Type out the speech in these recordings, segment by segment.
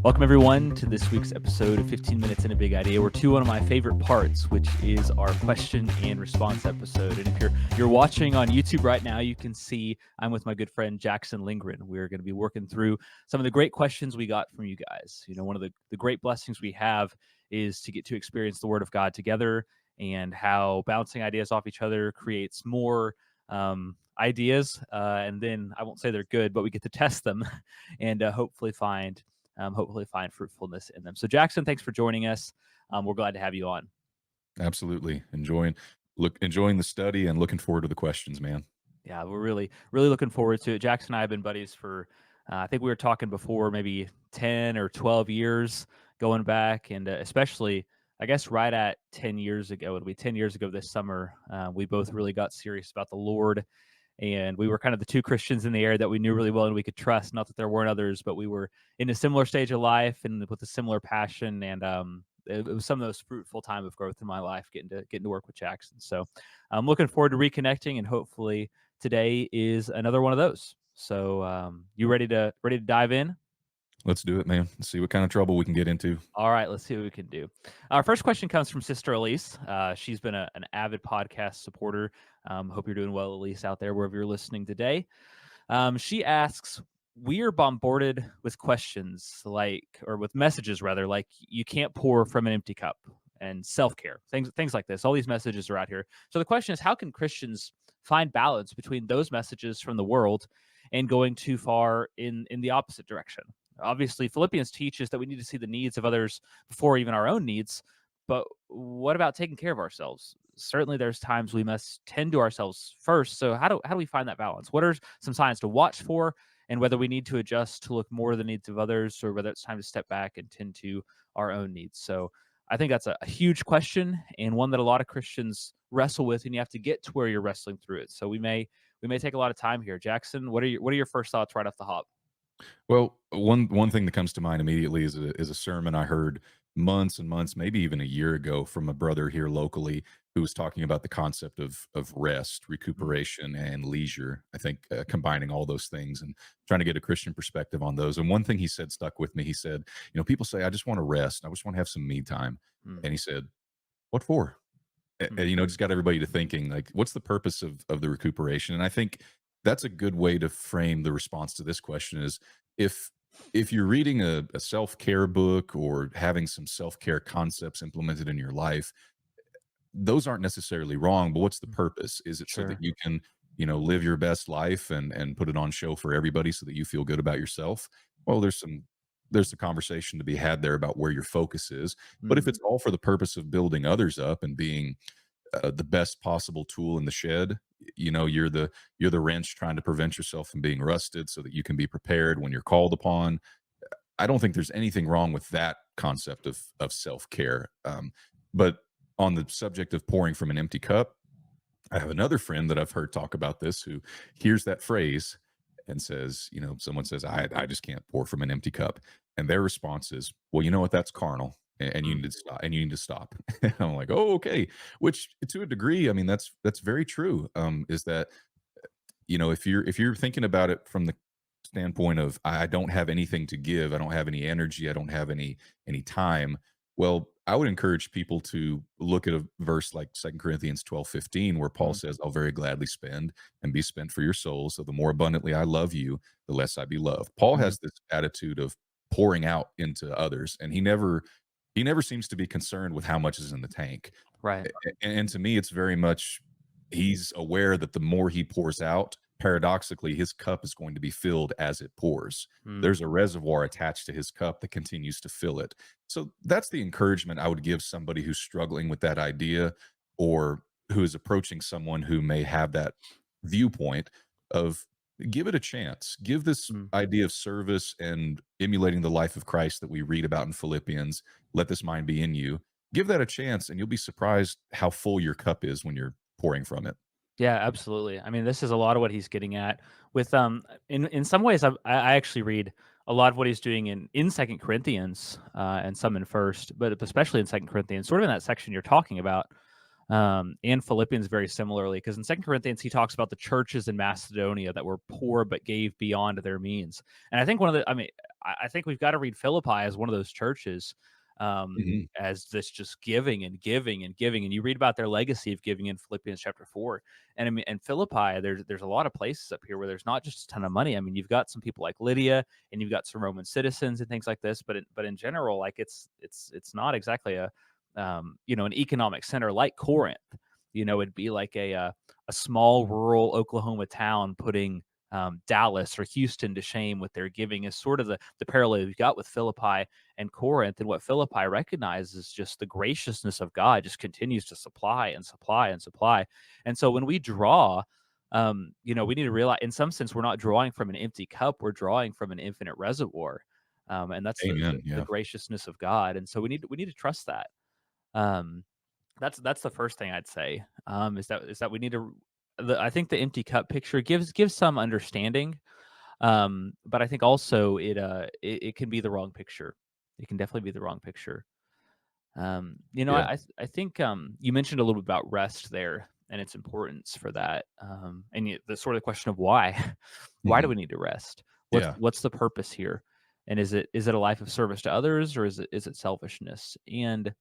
Welcome, everyone, to this week's episode of 15 Minutes in a Big Idea. We're to one of my favorite parts, which is our question and response episode. And if you're watching on YouTube right now, you can see I'm with my good friend Jackson Lindgren. We're going to be working through some of the great questions we got from you guys. You know, one of the great blessings we have is to get to experience the Word of God together, and how bouncing ideas off each other creates more ideas. And then I won't say they're good, but we get to test them and hopefully find fruitfulness in them. So Jackson, thanks for joining us. We're glad to have you on. Absolutely. Enjoying the study and looking forward to the questions, man. Yeah, we're really looking forward to it. Jackson and I have been buddies for, I think we were talking before, maybe 10 or 12 years going back. And especially, I guess, right at 10 years ago, it'll be 10 years ago this summer, we both really got serious about the Lord. And we were kind of the two Christians in the area that we knew really well and we could trust. Not that there weren't others, but we were in a similar stage of life and with a similar passion. And it was some of the most fruitful time of growth in my life, getting to work with Jackson. So I'm looking forward to reconnecting, and hopefully today is another one of those. So you ready to dive in? Let's do it, man. Let's see what kind of trouble we can get into. All right, let's see what we can do. Our first question comes from Sister Elise. She's been an avid podcast supporter. Hope you're doing well, Elise, out there, wherever you're listening today. She asks, we are bombarded with questions or with messages rather, like you can't pour from an empty cup, and self-care, things like this. All these messages are out here. So the question is, how can Christians find balance between those messages from the world and going too far in the opposite direction? Obviously, Philippians teaches that we need to see the needs of others before even our own needs. But what about taking care of ourselves? Certainly, there's times we must tend to ourselves first. So how do we find that balance? What are some signs to watch for, and whether we need to adjust to look more to the needs of others, or whether it's time to step back and tend to our own needs? So I think that's a huge question, and one that a lot of Christians wrestle with, and you have to get to where you're wrestling through it. So we may take a lot of time here. Jackson, what are your first thoughts right off the hop? Well, one thing that comes to mind immediately is a sermon I heard months and months, maybe even a year ago, from a brother here locally who was talking about the concept of rest, Mm, recuperation, and leisure. I think combining all those things and trying to get a Christian perspective on those. And one thing he said stuck with me. He said, people say, "I just want to rest. I just want to have some me time," mm, and he said, "What for?" mm, Just got everybody to thinking, like, what's the purpose of the recuperation? And I think that's a good way to frame the response to this question is, if if you're reading a self-care book or having some self-care concepts implemented in your life, those aren't necessarily wrong, but what's the mm. purpose? Is it so that Sure. you can, live your best life and put it on show for everybody so that you feel good about yourself? Well, there's a conversation to be had there about where your focus is. But if Mm, it's all for the purpose of building others up and being the best possible tool in the shed, you're the wrench trying to prevent yourself from being rusted so that you can be prepared when you're called upon. I don't think there's anything wrong with that concept of self-care. But on the subject of pouring from an empty cup, I have another friend that I've heard talk about this who hears that phrase and says, someone says, I just can't pour from an empty cup. And their response is, well, you know what? That's carnal. And you mm, need to stop. And you need to stop. And I'm like, oh, okay. Which, to a degree, I mean, that's very true. Is that, if you're thinking about it from the standpoint of, I don't have anything to give, I don't have any energy, I don't have any time. Well, I would encourage people to look at a verse like 2 Corinthians 12:15, where Paul mm, says, I'll very gladly spend and be spent for your souls. So the more abundantly I love you, the less I be loved. Paul mm. has this attitude of pouring out into others, and he never seems to be concerned with how much is in the tank. Right. And to me, it's very much, he's aware that the more he pours out, paradoxically, his cup is going to be filled as it pours. Mm, There's a reservoir attached to his cup that continues to fill it. So that's the encouragement I would give somebody who's struggling with that idea, or who is approaching someone who may have that viewpoint of, give it a chance. Give this mm. idea of service and emulating the life of Christ that we read about in Philippians, let this mind be in you. Give that a chance, and you'll be surprised how full your cup is when you're pouring from it. Yeah, absolutely. I mean, this is a lot of what he's getting at with in some ways I actually read a lot of what he's doing in Second Corinthians and some in First, but especially in Second Corinthians, sort of in that section you're talking about. And Philippians very similarly, because in Second Corinthians he talks about the churches in Macedonia that were poor but gave beyond their means. And I think I think we've got to read Philippi as one of those churches, Mhm. as this just giving and giving and giving. And you read about their legacy of giving in Philippians chapter 4. And I mean, and Philippi, there's a lot of places up here where there's not just a ton of money. I mean, you've got some people like Lydia, and you've got some Roman citizens and things like this. But in general, like it's not exactly an economic center like Corinth. It'd be like a small rural Oklahoma town putting Dallas or Houston to shame with their giving is sort of the parallel you've got with Philippi and Corinth. And what Philippi recognizes is just the graciousness of God just continues to supply and supply and supply. And so when we draw, we need to realize in some sense we're not drawing from an empty cup, we're drawing from an infinite reservoir. And that's Amen. the Yeah. graciousness of God. And so we need to trust that. Um, that's the first thing I'd say, is that we need to I think the empty cup picture gives some understanding, but I think also it can be the wrong picture. It can definitely be the wrong picture. Yeah. I think, you mentioned a little bit about rest there and its importance for that, and the sort of question of why. Why do Mhm. we need to rest? What's Yeah. what's the purpose here? And is it a life of service to others, or is it selfishness? And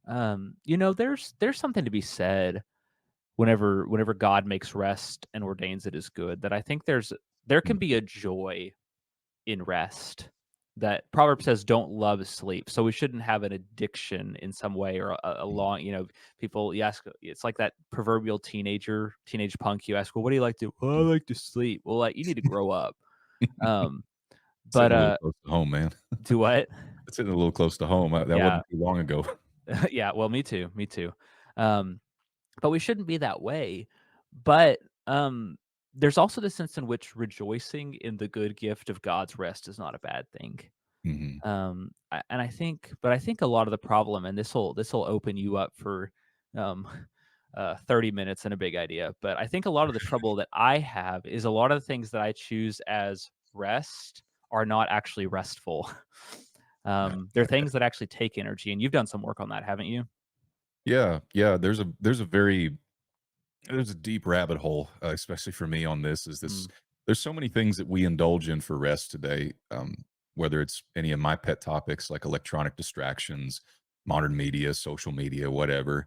there's something to be said whenever God makes rest and ordains it as good. That I think there can be Mhm. a joy in rest. That Proverb says, "Don't love sleep," so we shouldn't have an addiction in some way or a long. People. You ask, it's like that proverbial teenage punk. You ask, "Well, what do you like to?" "Well, I like to sleep." Well, like you need to grow up. Um, It's but hitting a little close to home, man. do what? It's hitting a little close to home. That Yeah, wasn't too long ago. yeah. Well, me too. Me too. Um, but we shouldn't be that way. But there's also the sense in which rejoicing in the good gift of God's rest is not a bad thing. Mhm. I think a lot of the problem, and this will open you up for um, 30 minutes and a big idea. But I think a lot of the trouble that I have is a lot of the things that I choose as rest are not actually restful. They're things that actually take energy, and you've done some work on that, haven't you? Yeah, yeah, there's a deep rabbit hole, especially for me on this, is this Mm, there's so many things that we indulge in for rest today, whether it's any of my pet topics like electronic distractions, modern media, social media, whatever.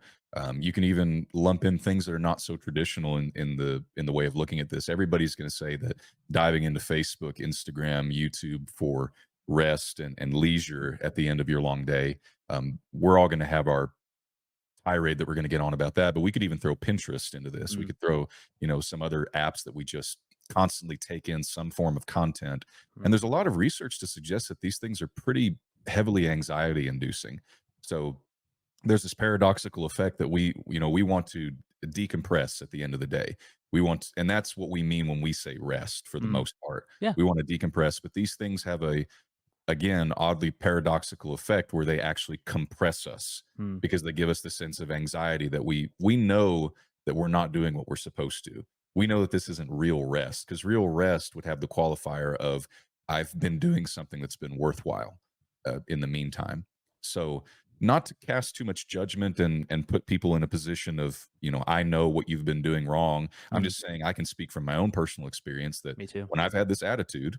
You can even lump in things that are not so traditional in the way of looking at this. Everybody's going to say that diving into Facebook, Instagram, YouTube for rest and leisure at the end of your long day. We're all going to have our tirade that we're going to get on about that, but we could even throw Pinterest into this. We mm, could throw, some other apps that we just constantly take in some form of content. And mm, there's a lot of research to suggest that these things are pretty heavily anxiety inducing. So there's this paradoxical effect that we want to decompress at the end of the day. And that's what we mean when we say rest for the mm. most part. Yeah. We want to decompress, but these things have a again, oddly paradoxical effect where they actually compress us Mm, because they give us the sense of anxiety that we know that we're not doing what we're supposed to. We know that this isn't real rest because real rest would have the qualifier of I've been doing something that's been worthwhile in the meantime. So not to cast too much judgment and put people in a position of I know what you've been doing wrong. I'm mm. just saying I can speak from my own personal experience that Me too. when I've had this attitude,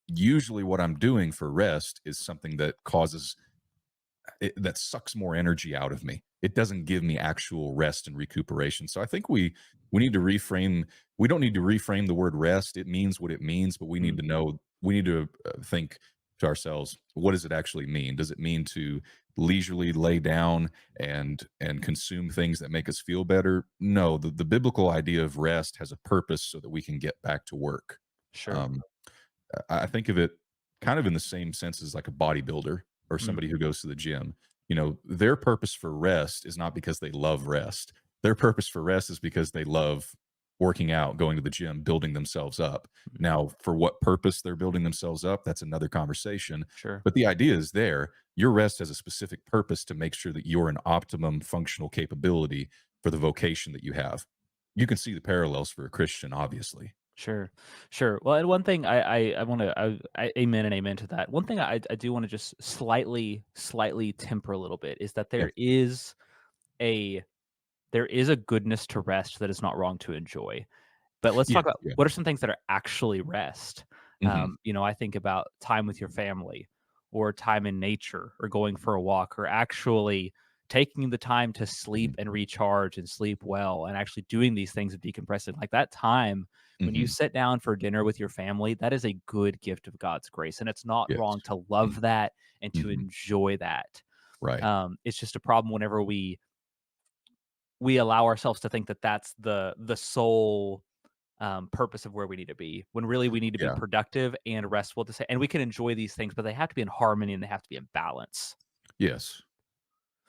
usually what I'm doing for rest is something that that sucks more energy out of me. It doesn't give me actual rest and recuperation. So I think we need to reframe. We don't need to reframe the word rest. It means what it means, but we need Mm, to know. We need to think to ourselves, what does it actually mean? Does it mean to leisurely lay down and consume things that make us feel better? No, the biblical idea of rest has a purpose so that we can get back to work. sure. Um, I think of it kind of in the same sense as like a bodybuilder or Mm, somebody who goes to the gym. Their purpose for rest is not because they love rest. Their purpose for rest is because they love working out, going to the gym, building themselves up. mm, Now, for what purpose they're building themselves up, that's another conversation. sure. But the idea is there. Your rest has a specific purpose to make sure that you're an optimum functional capability for the vocation that you have. You can see the parallels for a Christian, obviously. Sure, sure. Well, and one thing I want to amen and amen to that. One thing I do want to just slightly temper a little bit is that Yeah. there is a there is a goodness to rest that is not wrong to enjoy. But let's Yeah, talk about yeah. what are some things that are actually rest. Mhm, I think about time with your family, or time in nature, or going for a walk, or actually taking the time to mhm, sleep and recharge and sleep well, and actually doing these things of decompressing. Like that time when you mhm. sit down for dinner with your family, that is a good gift of God's grace. And it's not Yes. wrong to Mm, love that and to mhm. enjoy that. Right. It's just a problem whenever we allow ourselves to think that that's the sole purpose of where we need to be, when really we need to be Yeah. productive and restful to say, and we can enjoy these things, but they have to be in harmony and they have to be in balance. Yes.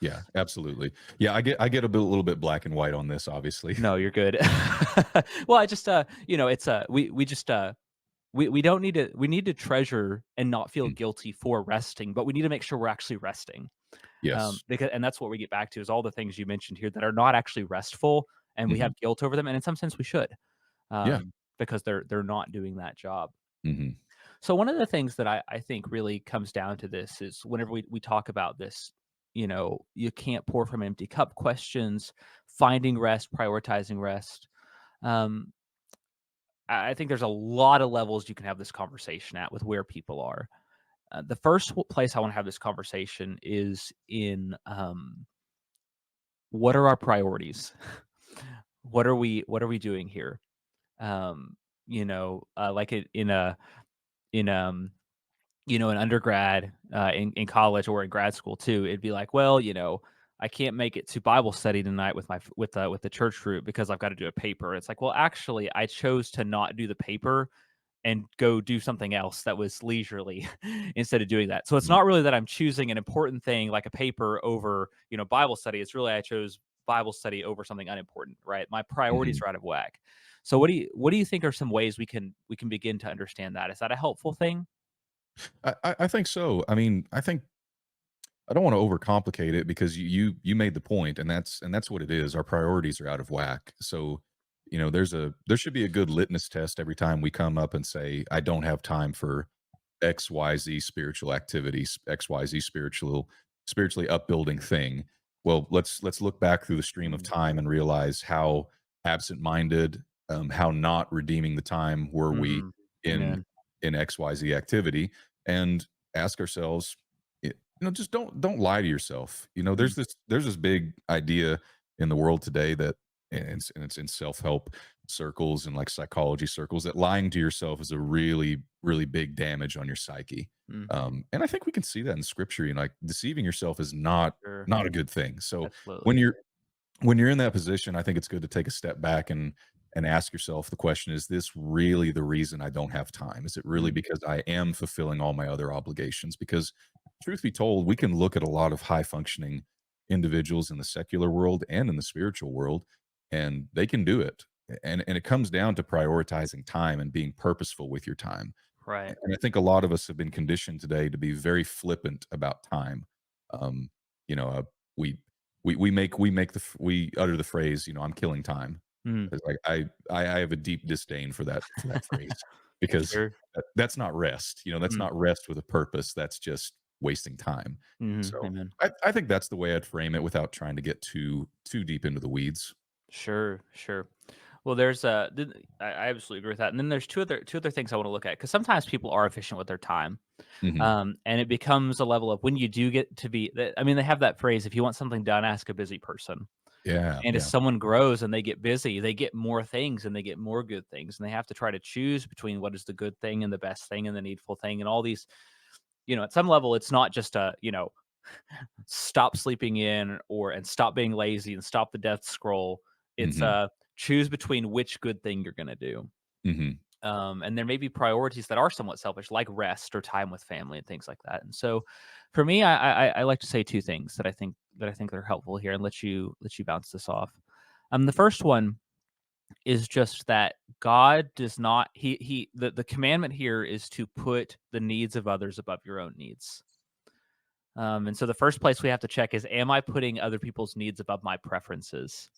Yeah, absolutely. Yeah, I get a little bit black and white on this, obviously. No, you're good. Well, I just, it's we just, we don't need to, we need to treasure and not feel Mm. guilty for resting, but we need to make sure we're actually resting. Yes. Because, and that's what we get back to, is all the things you mentioned here that are not actually restful, and we Mhm. have guilt over them. And in some sense we should, Yeah. because they're not doing that job. Mhm. So one of the things that I think really comes down to this is whenever we talk about this, you can't pour from an empty cup questions, finding rest, prioritizing rest. Um, I think there's a lot of levels you can have this conversation at with where people are. The first place I want to have this conversation is in, what are our priorities? What are we doing here? Like in in undergrad, in college or in grad school too, it'd be like, well, I can't make it to Bible study tonight with with the church group because I've got to do a paper. It's like, well, actually, I chose to not do the paper and go do something else that was leisurely instead of doing that. So it's Mhm. not really that I'm choosing an important thing like a paper over, Bible study. It's really I chose Bible study over something unimportant, right? My priorities Mhm. are out of whack. So what do you think are some ways we can begin to understand that? Is that a helpful thing? I think so. I mean, I don't wanna overcomplicate it because you made the point, and that's what it is. Our priorities are out of whack. So, there should be a good litmus test every time we come up and say, "I don't have time for XYZ spiritual activities, XYZ spiritually upbuilding thing." Well, let's look back through the stream of Mm, time and realize how absent-minded, how not redeeming the time were we mhm. in Amen. XYZ activity, and ask ourselves, just don't lie to yourself. Mm, There's this big idea in the world today that, and it's in self-help circles and like psychology circles, that lying to yourself is a really, really big damage on your psyche. mm, And I think we can see that in scripture. Like deceiving yourself is not sure. not a good thing. So when Absolutely. you're in that position, I think it's good to take a step back and ask yourself the question, is this really the reason I don't have time? Is it really Mm, because I am fulfilling all my other obligations? Because truth be told, we can look at a lot of high functioning individuals in the secular world and in the spiritual world, and they can do it. And it comes down to prioritizing time and being purposeful with your time. right. And I think a lot of us have been conditioned today to be very flippant about time. Um, you know, we we utter the phrase, "I'm killing time." Mm, It's like I have a deep disdain for that phrase because sure. that's not rest. That's Mm, not rest with a purpose. That's just wasting time. mhm. So Amen. I think that's the way I'd frame it without trying to get too deep into the weeds. Sure, sure. Well, there's I absolutely agree with that. And then there's two other things I want to look at, because sometimes people are efficient with their time, Mhm. and it becomes a level of when you do get to be. I mean, they have that phrase: "If you want something done, ask a busy person." Yeah, And as yeah. someone grows and they get busy, they get more things and they get more good things, and they have to try to choose between what is the good thing and the best thing and the needful thing and all these. At some level, it's not just a stop sleeping in, and stop being lazy and stop the death scroll. It's Mhm. choose between which good thing you're going to do. Mhm. And there may be priorities that are somewhat selfish, like rest or time with family and things like that. And so, for me, I like to say two things that I think are helpful here, and let you bounce this off. The first one is just that God does not the commandment here is to put the needs of others above your own needs. And so the first place we have to check is, am I putting other people's needs above my preferences?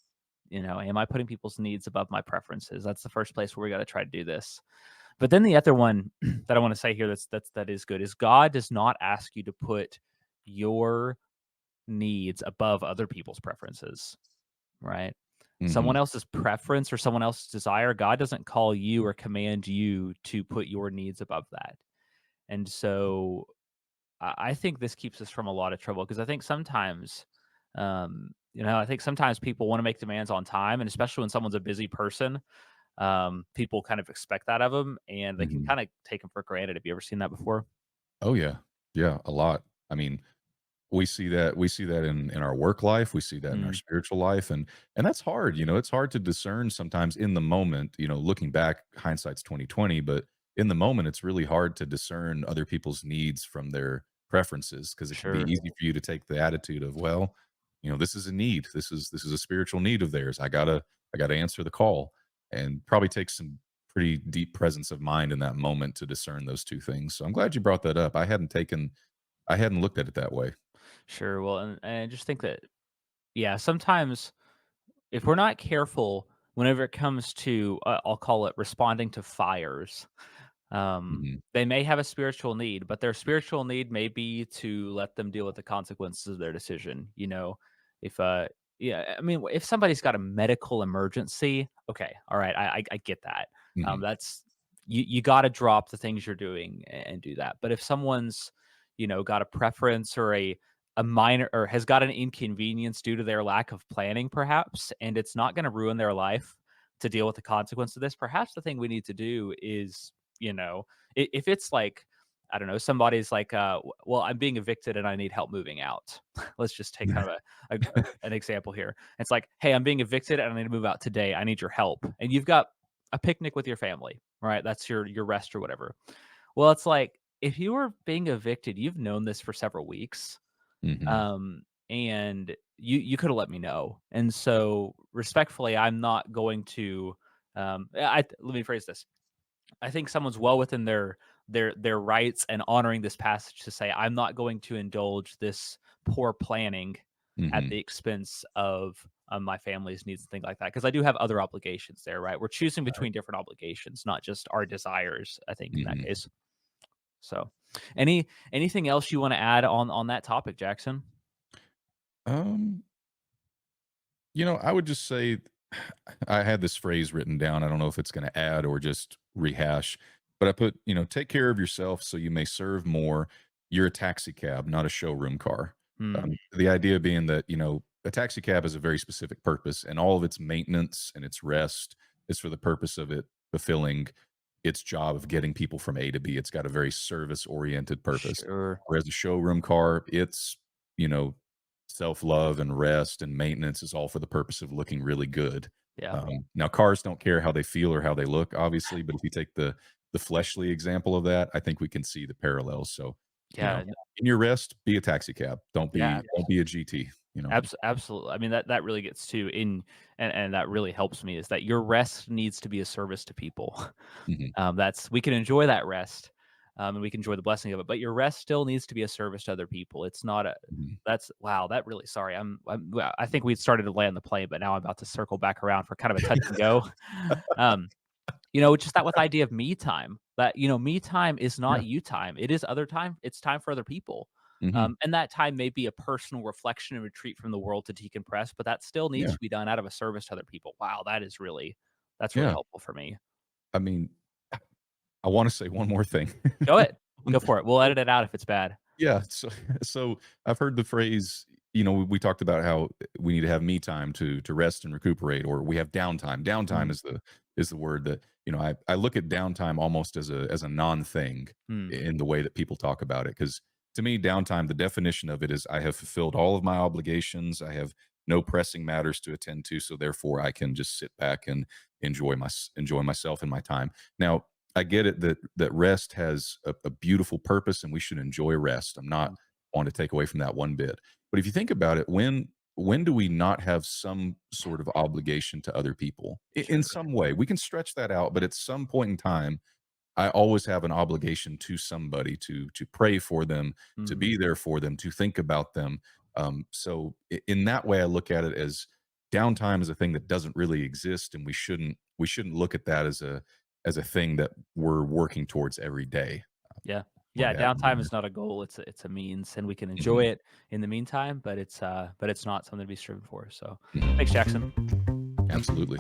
Am I putting people's needs above my preferences? That's the first place where we got to try to do this. But then the other one that I want to say here that is good is, God does not ask you to put your needs above other people's preferences. right? Someone Mhm. else's preference or someone else's desire, God doesn't call you or command you to put your needs above that. And so I think this keeps us from a lot of trouble because I think sometimes, I think sometimes people want to make demands on time, and especially when someone's a busy person, people kind of expect that of them, and they can Mhm. kind of take them for granted. Have you ever seen that before? Oh, yeah. Yeah, a lot. I mean, we see that in our work life, we see that in our Mm, spiritual life, and that's hard, it's hard to discern sometimes in the moment, looking back, hindsight's 2020, but in the moment, it's really hard to discern other people's needs from their preferences because it can be sure, easy for you to take the attitude of, "Well, this is a need. This is a spiritual need of theirs. I gotta answer the call," and probably take some pretty deep presence of mind in that moment to discern those 2 things. So I'm glad you brought that up. I hadn't looked at it that way. sure. Well, and I just think that, yeah, sometimes if we're not careful, whenever it comes to, I'll call it responding to fires, Mhm. they may have a spiritual need, but their spiritual need may be to let them deal with the consequences of their decision. If yeah, I mean, if somebody's got a medical emergency, okay, all right, I get that. Mhm. That's you got to drop the things you're doing and do that. But if someone's, got a preference or a minor or has got an inconvenience due to their lack of planning, perhaps, and it's not going to ruin their life to deal with the consequence of this, perhaps the thing we need to do is, you know, if it's like, I don't know, somebody's like, well, I'm being evicted and I need help moving out. Let's just take kind of an example here. It's like, hey, I'm being evicted and I need to move out today. I need your help. And you've got a picnic with your family, right? That's your rest or whatever. Well, it's like if you were being evicted, you've known this for several weeks, Mhm. um, and you could have let me know. And so, respectfully, I'm not going to. Let me phrase this. I think someone's well within their rights and honoring this passage to say, "I'm not going to indulge this poor planning at Mhm. the expense of, my family's needs and things like that." Because I do have other obligations there, right? We're choosing Right. between different obligations, not just our desires, I think, in that Mhm. case. So, anything else you wanna add on that topic, Jackson? Um, I would just say I had this phrase written down. I don't know if it's gonna add or just rehash, but I put, "Take care of yourself so you may serve more. You're a taxi cab, not a showroom car." Hmm, The idea being that, a taxi cab has a very specific purpose, and all of its maintenance and its rest is for the purpose of it fulfilling its job of getting people from A to B. It's got a very service-oriented purpose. sure. Whereas a showroom car, it's, you know, self-love and rest and maintenance is all for the purpose of looking really good. Yeah. Now cars don't care how they feel or how they look, obviously, but if you take the fleshly example of that, I think we can see the parallels. So, you know, Yeah, in your rest, be a taxi cab. Don't yeah. be a GT. Absolutely. I mean, that really gets to in and that really helps me is that your rest needs to be a service to people. Mhm, That's we can enjoy that rest, and we can enjoy the blessing of it, but your rest still needs to be a service to other people. It's not a mhm. that's wow, that really sorry. Well, I think we started to land the plane, but now I'm about to circle back around for kind of a touch and go. Um, just that with idea of me time, that, me time is Yeah. not you time. It is other time. It's time for other people. Mhm. And that time may be a personal reflection and retreat from the world to decompress, but that still needs Yeah. to be done out of a service to other people. Wow, that's really Yeah. helpful for me. I mean, I wanna say one more thing. Go ahead. Go for it. We'll edit it out if it's bad. Yeah, so so I've heard the phrase, we talked about how we need to have me time to rest and recuperate, or we have downtime. Downtime Mm, is the word that, I look at downtime almost as a non-thing mm, in the way that people talk about it. Because to me, downtime, the definition of it is I have fulfilled all of my obligations. I have no pressing matters to attend to, so therefore I can just sit back and enjoy myself and my time. Now, I get it that rest has a beautiful purpose, and we should enjoy rest. I'm not mm, wanting to take away from that one bit. But if you think about it, when do we not have some sort of obligation to other people? In sure. some way, we can stretch that out, but at some point in time, I always have an obligation to somebody to pray for them, to Mm, be there for them, to think about them. So in that way, I look at it as downtime is a thing that doesn't really exist, and we shouldn't look at that as a thing that we're working towards every day. yeah. Yeah, have downtime is not a goal, it's a means, and we can enjoy Mhm, it in the meantime, but it's not something to be striven for. So, mhm. thanks, Jackson. Absolutely.